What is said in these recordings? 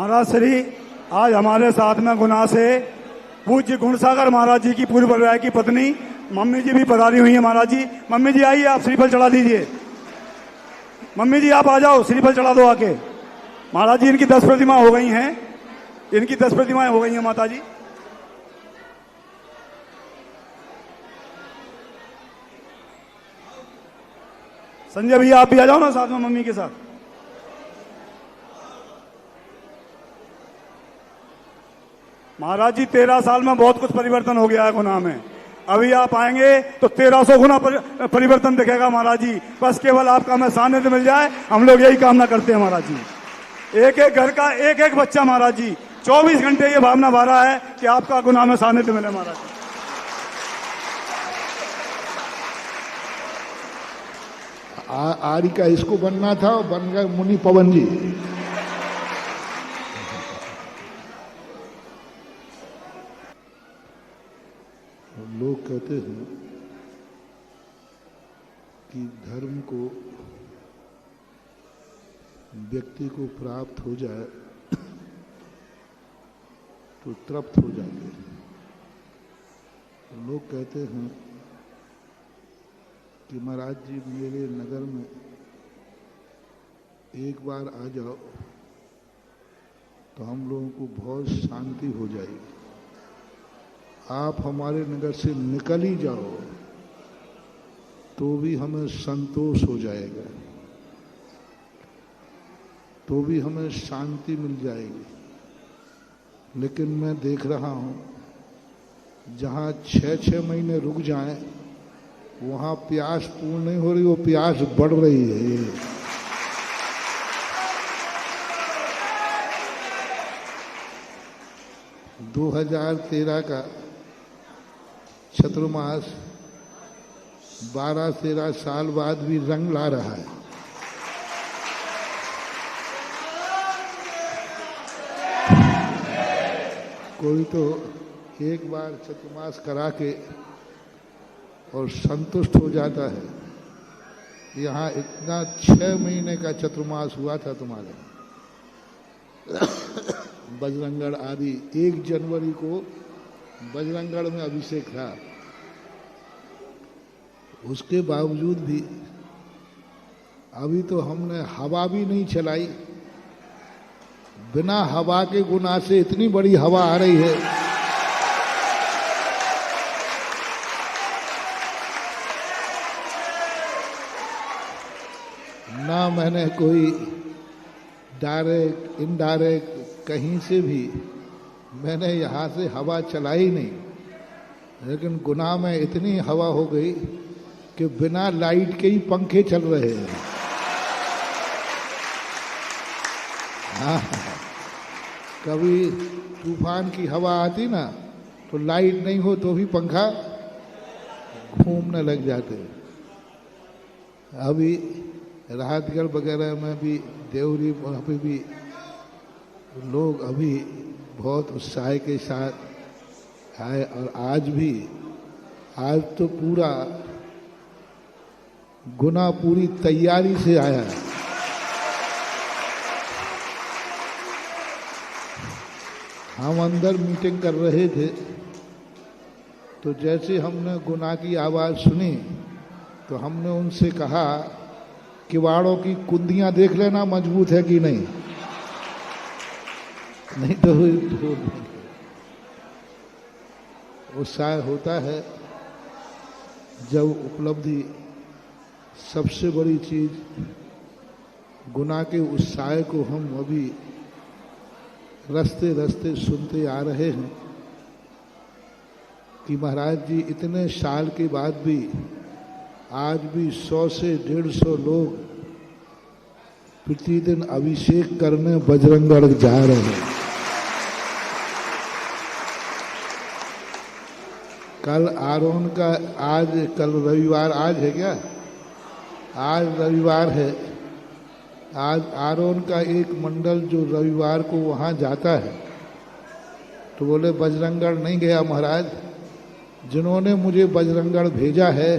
महाराज श्री आज हमारे साथ में गुना से पूज्य गुणसागर महाराज जी की पूर्व पर्याय की पत्नी मम्मी जी भी पधारी हुई है। महाराज जी, मम्मी जी आइए, आप श्रीफल चढ़ा दीजिए। मम्मी जी आप आ जाओ, श्रीफल चढ़ा दो आके। महाराज जी इनकी 10 प्रतिमा हो गई हैं, इनकी 10 प्रतिमाएं हो गई हैं माता जी। संजय भैया आप भी आ जाओ ना साथ में मम्मी के साथ। महाराज जी 13 साल में बहुत कुछ परिवर्तन हो गया है गुना में। अभी आप आएंगे तो 1300 गुना परिवर्तन दिखेगा महाराज जी। बस केवल आपका हमें सानिध्य मिल जाए, हम लोग यही कामना करते हैं महाराज जी। एक एक घर का एक एक बच्चा महाराज जी 24 घंटे ये भावना भा रहा है कि आपका गुना में सानिध्य मिले महाराज जी। आरी का इसको बनना था, बन गए मुनि पवन जी। लोग कहते हैं कि धर्म को व्यक्ति को प्राप्त हो जाए तो तृप्त हो जाते हैं। लोग कहते हैं कि महाराज जी मेरे नगर में एक बार आ जाओ तो हम लोगों को बहुत शांति हो जाएगी। आप हमारे नगर से निकल ही जाओ तो भी हमें संतोष हो जाएगा, तो भी हमें शांति मिल जाएगी। लेकिन मैं देख रहा हूं जहां 6-6 महीने रुक जाएं वहां प्यास पूर्ण नहीं हो रही, वो प्यास बढ़ रही है। – 2013 का चतुर्मास 12-13 साल बाद भी रंग ला रहा है। कोई तो एक बार चतुर्मास करा के और संतुष्ट हो जाता है। यहाँ इतना 6 महीने का चतुर्मास हुआ था तुम्हारे बजरंगगढ़ आदि। 1 जनवरी को बजरंगगढ़ में अभिषेक था, उसके बावजूद भी अभी तो हमने हवा भी नहीं चलाई। बिना हवा के गुना से इतनी बड़ी हवा आ रही है। ना मैंने कोई डायरेक्ट इनडायरेक्ट कहीं से भी मैंने यहाँ से हवा चलाई नहीं, लेकिन गुना में इतनी हवा हो गई कि बिना लाइट के ही पंखे चल रहे हैं। हाँ, कभी तूफान की हवा आती ना तो लाइट नहीं हो तो भी पंखा घूमने लग जाते। अभी राहतगढ़ वगैरह में भी, देवरी वहाँ पे भी लोग अभी बहुत उत्साह के साथ आए। और आज तो पूरा गुना पूरी तैयारी से आया है। हम अंदर मीटिंग कर रहे थे तो जैसे हमने गुना की आवाज़ सुनी तो हमने उनसे कहा किवाड़ों की कुंदियां देख लेना मजबूत है कि नहीं, नहीं तो उत्साह होता है जब उपलब्धि। सबसे बड़ी चीज गुना के उत्साह को हम अभी रस्ते रस्ते सुनते आ रहे हैं कि महाराज जी इतने साल के बाद भी आज भी 100 से 150 लोग प्रतिदिन अभिषेक करने बजरंगगढ़ जा रहे हैं। कल आरोन का, आज कल रविवार, आज है क्या? आज रविवार है। आज आरोन का एक मंडल जो रविवार को वहाँ जाता है तो बोले बजरंगगढ़ नहीं गया महाराज, जिन्होंने मुझे बजरंगगढ़ भेजा है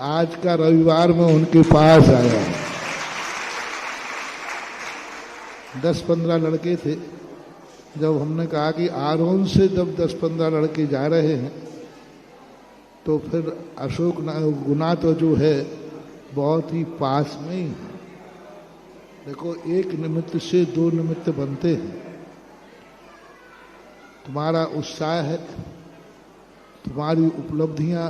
आज का रविवार में उनके पास आया। 10-15 लड़के थे जब हमने कहा कि आरोन से जब 10-15 लड़के जा रहे हैं तो फिर अशोक गुना तो जो है बहुत ही पास में ही है। देखो, एक निमित्त से दो निमित्त बनते हैं। तुम्हारा उत्साह है, तुम्हारी उपलब्धियां,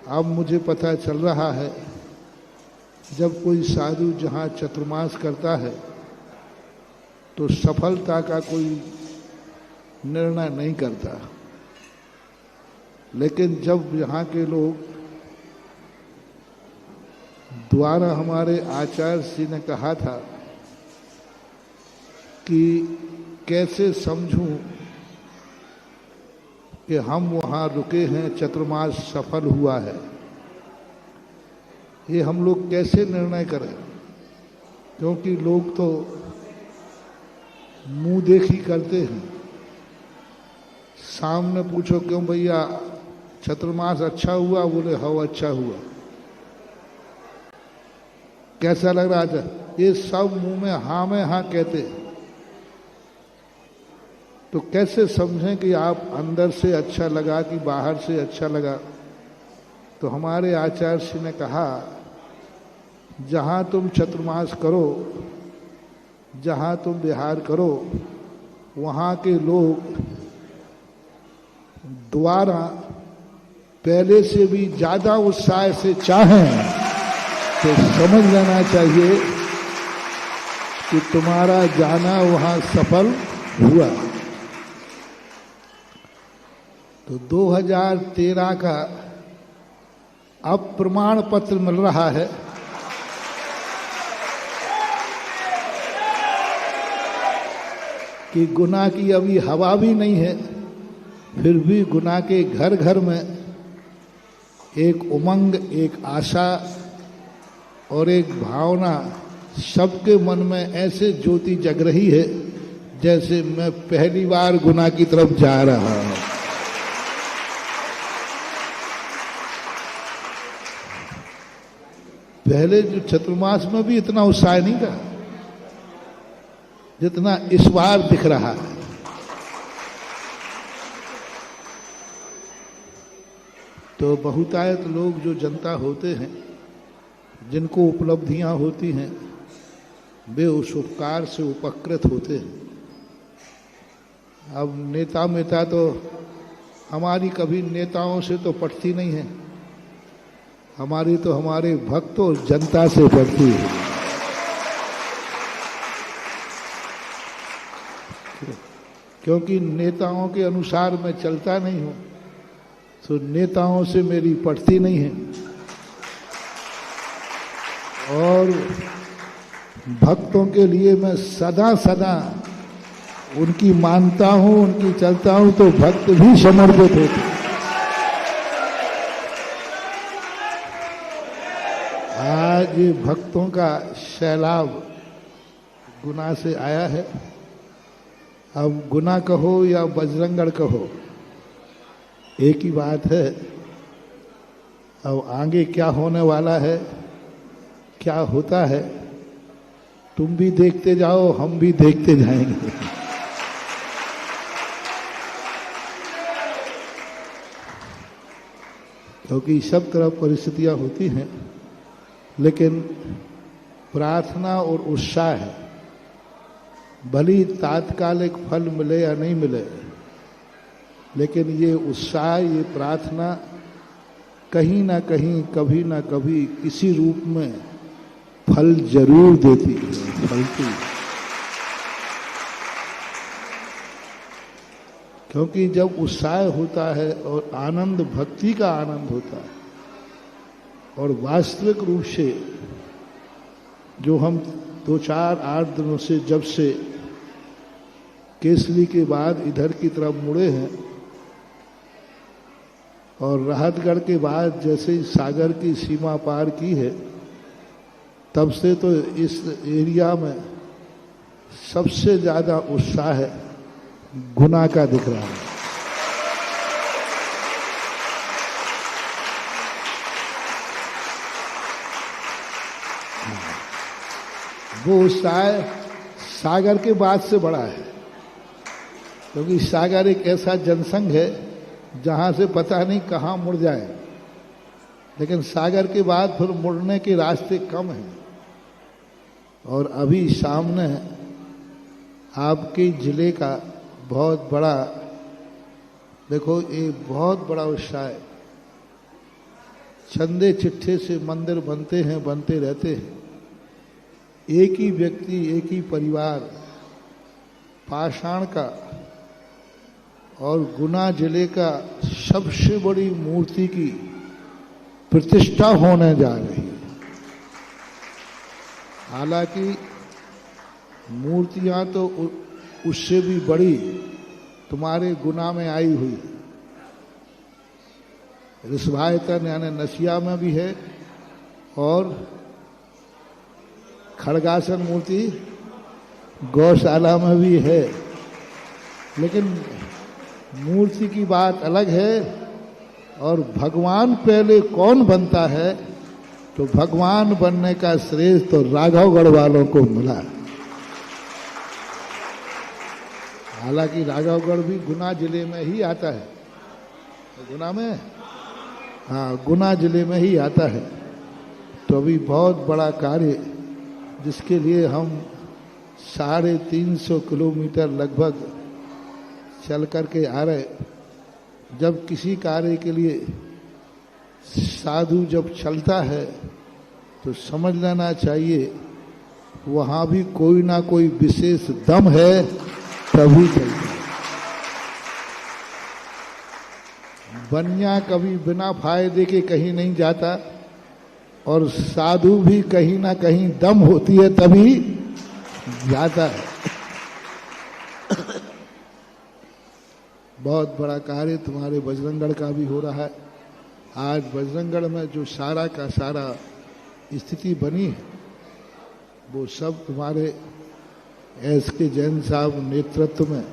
अब मुझे पता चल रहा है जब कोई साधु जहाँ चतुर्मास करता है तो सफलता का कोई निर्णय नहीं करता, लेकिन जब यहाँ के लोग द्वारा हमारे आचार्य जी ने कहा था कि कैसे समझूं कि हम वहाँ रुके हैं, चतुर्मास सफल हुआ है, ये हम लोग कैसे निर्णय करें? क्योंकि लोग तो मुंह देखी करते हैं। सामने पूछो क्यों भैया चतुर्मास अच्छा हुआ? बोले हाँ अच्छा हुआ। कैसा लग रहा था? ये सब मुंह में हाँ कहते। तो कैसे समझें कि आप अंदर से अच्छा लगा कि बाहर से अच्छा लगा? तो हमारे आचार्य जी ने कहा, जहाँ तुम चतुर्मास करो, जहाँ तुम विहार करो, वहाँ के लोग द्वारा पहले से भी ज्यादा उत्साह से चाहें तो समझ लेना चाहिए कि तुम्हारा जाना वहाँ सफल हुआ। तो 2013 का अब प्रमाण पत्र मिल रहा है कि गुना की अभी हवा भी नहीं है, फिर भी गुना के घर घर में एक उमंग, एक आशा और एक भावना सबके मन में ऐसे ज्योति जग रही है जैसे मैं पहली बार गुना की तरफ जा रहा हूं। पहले जो चतुर्मास में भी इतना उत्साह नहीं था जितना इस बार दिख रहा है। तो बहुतायत लोग जो जनता होते हैं, जिनको उपलब्धियां होती हैं, वे उस उपकार से उपकृत होते हैं। अब नेता मेता तो हमारी कभी नेताओं से तो पटती नहीं है, हमारी तो हमारे भक्त और जनता से पटती है। क्योंकि नेताओं के अनुसार मैं चलता नहीं हूं, तो नेताओं से मेरी पटती नहीं है। और भक्तों के लिए मैं सदा सदा उनकी मानता हूं, उनकी चलता हूं, तो भक्त भी समर्पित होते। आज ये भक्तों का सैलाब गुना से आया है। अब गुना कहो या बजरंगगढ़ कहो, एक ही बात है। अब आगे क्या होने वाला है, क्या होता है, तुम भी देखते जाओ, हम भी देखते जाएंगे। क्योंकि सब तरफ परिस्थितियां होती हैं, लेकिन प्रार्थना और उत्साह है। भली तात्कालिक फल मिले या नहीं मिले, लेकिन ये उत्साह, ये प्रार्थना कहीं ना कहीं, कभी ना कभी, किसी रूप में फल जरूर देती है, फलती है। क्योंकि जब उत्साह होता है और आनंद, भक्ति का आनंद होता है, और वास्तविक रूप से जो हम 2-4-8 दिनों से, जब से केसली के बाद इधर की तरफ मुड़े हैं, और राहतगढ़ के बाद जैसे ही सागर की सीमा पार की है, तब से तो इस एरिया में सबसे ज्यादा उत्साह गुना का दिख रहा है। वो उत्साह सागर के बाद से बड़ा है, क्योंकि सागर एक ऐसा जनसंघ है जहां से पता नहीं कहां मुड़ जाए, लेकिन सागर के बाद फिर मुड़ने के रास्ते कम हैं। और अभी सामने आपके जिले का बहुत बड़ा, देखो ये बहुत बड़ा उत्साह है। चंदे चिट्ठे से मंदिर बनते हैं, बनते रहते हैं। एक ही व्यक्ति, एक ही परिवार पाषाण का और गुना जिले का सबसे बड़ी मूर्ति की प्रतिष्ठा होने जा रही है। हालांकि मूर्तियां तो उससे भी बड़ी तुम्हारे गुना में आई हुई, ऋषभायतन यानी नसिया में भी है, और खड़गासन मूर्ति गौशाला में भी है। लेकिन मूर्ति की बात अलग है, और भगवान पहले कौन बनता है, तो भगवान बनने का श्रेय तो राघवगढ़ वालों को मिला। हालांकि राघवगढ़ भी गुना जिले में ही आता है, गुना में, हाँ गुना जिले में ही आता है। तो अभी बहुत बड़ा कार्य, जिसके लिए हम 350 किलोमीटर लगभग चल करके आ रहे। जब किसी कार्य के लिए साधु जब चलता है तो समझ लेना चाहिए वहाँ भी कोई ना कोई विशेष दम है, तभी चलता है। बनिया कभी बिना फायदे के कहीं नहीं जाता, और साधु भी कहीं ना कहीं दम होती है तभी जाता है। बहुत बड़ा कार्य तुम्हारे बजरंगगढ़ का भी हो रहा है। आज बजरंगगढ़ में जो सारा का सारा स्थिति बनी है, वो सब तुम्हारे SK जैन साहब नेतृत्व में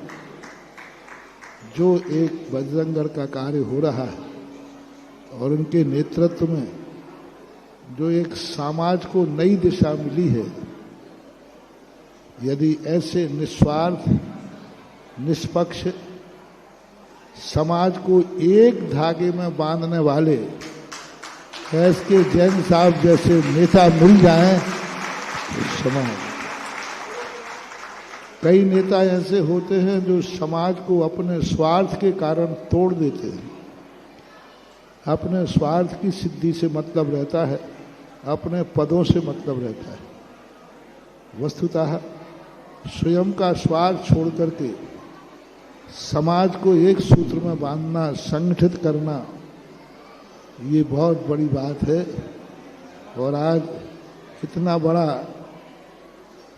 जो एक बजरंगगढ़ का कार्य हो रहा है, और उनके नेतृत्व में जो एक समाज को नई दिशा मिली है। यदि ऐसे निस्वार्थ, निष्पक्ष समाज को एक धागे में बांधने वाले SK जैन साहब जैसे नेता मिल जाएं तो समाज, कई नेता ऐसे होते हैं जो समाज को अपने स्वार्थ के कारण तोड़ देते हैं। अपने स्वार्थ की सिद्धि से मतलब रहता है, अपने पदों से मतलब रहता है। वस्तुतः स्वयं का स्वार्थ छोड़ करके समाज को एक सूत्र में बांधना, संगठित करना, ये बहुत बड़ी बात है। और आज इतना बड़ा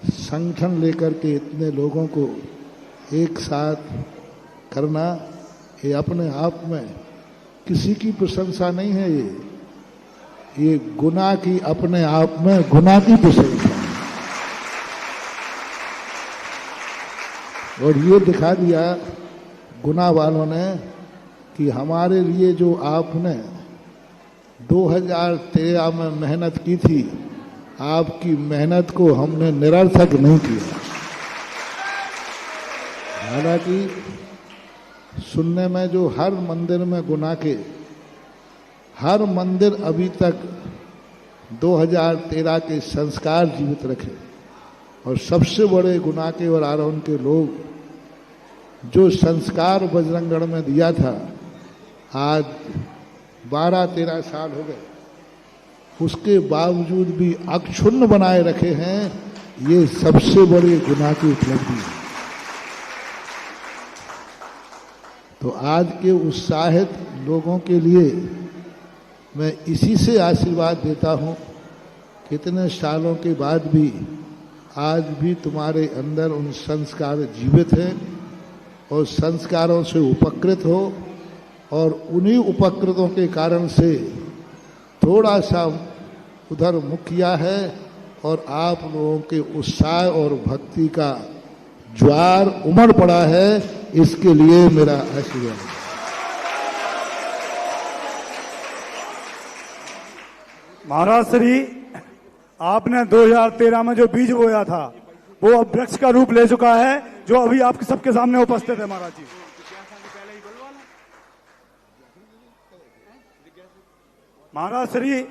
संगठन लेकर के इतने लोगों को एक साथ करना, ये अपने आप में किसी की प्रशंसा नहीं है, ये गुना की, अपने आप में गुना की प्रशंसा है। और ये दिखा दिया गुना वालों ने कि हमारे लिए जो आपने 2013 में मेहनत की थी, आपकी मेहनत को हमने निरर्थक नहीं किया। हालांकि सुनने में जो हर मंदिर में गुना के, हर मंदिर अभी तक 2013 के संस्कार जीवित रखे, और सबसे बड़े गुना के और आरोहण के लोग जो संस्कार बजरंगगढ़ में दिया था, आज 12-13 साल हो गए, उसके बावजूद भी अक्षुण्ण बनाए रखे हैं। ये सबसे बड़ी गुना की उपलब्धि है। तो आज के उत्साहित लोगों के लिए मैं इसी से आशीर्वाद देता हूँ, कितने सालों के बाद भी आज भी तुम्हारे अंदर उन संस्कार जीवित हैं, और संस्कारों से उपकृत हो, और उन्हीं उपकृतों के कारण से थोड़ा सा उधर मुख किया है, और आप लोगों के उत्साह और भक्ति का ज्वार उमड़ पड़ा है। इसके लिए मेरा आशीर्वाद। महाराज श्री, आपने 2013 में जो बीज बोया था वो अब वृक्ष का रूप ले चुका है, जो अभी आपके सबके सामने उपस्थित है महाराज जी। महाराज श्री,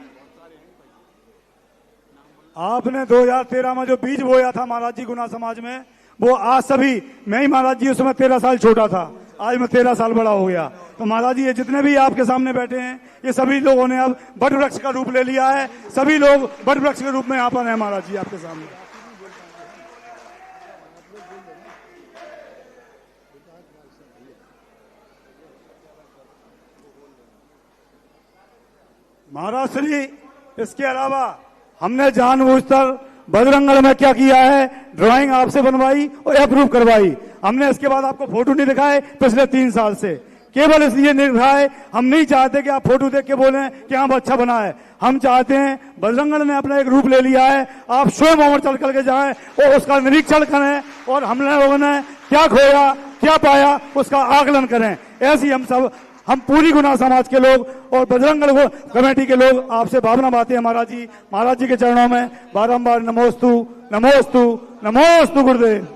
आपने 2013 में जो बीज बोया था महाराज जी गुना समाज में, वो आज सभी, मैं ही महाराज जी उस समय 13 साल छोटा था, आज मैं 13 साल बड़ा हो गया। तो महाराज जी ये जितने भी आपके सामने बैठे हैं, ये सभी लोगों ने अब बट वृक्ष का रूप ले लिया है। सभी लोग बट वृक्ष के रूप में यहाँ पर हैं महाराज जी आपके सामने। महाराज श्री, इसके अलावा हमने जानबूझकर बजरंगगढ़ में क्या किया है, ड्राइंग आपसे बनवाई और अप्रूव करवाई। हमने इसके बाद आपको फोटो नहीं दिखाए पिछले 3 साल से, केवल इसलिए नहीं दिखाए, हम नहीं चाहते कि आप फोटो देख के बोलें कि हाँ अच्छा बना है। हम चाहते हैं, बजरंगगढ़ ने अपना एक रूप ले लिया है, आप स्वयं वहां चल करके जाएं और उसका निरीक्षण करें और हम लोगों ने क्या खोया क्या पाया उसका आकलन करें। ऐसी हम पूरी गुना समाज के लोग और बजरंगगढ़ कमेटी के लोग आपसे भावना बातें हैं महाराज जी। महाराज जी के चरणों में बारंबार नमोस्तु नमोस्तु नमोस्तु गुरुदेव।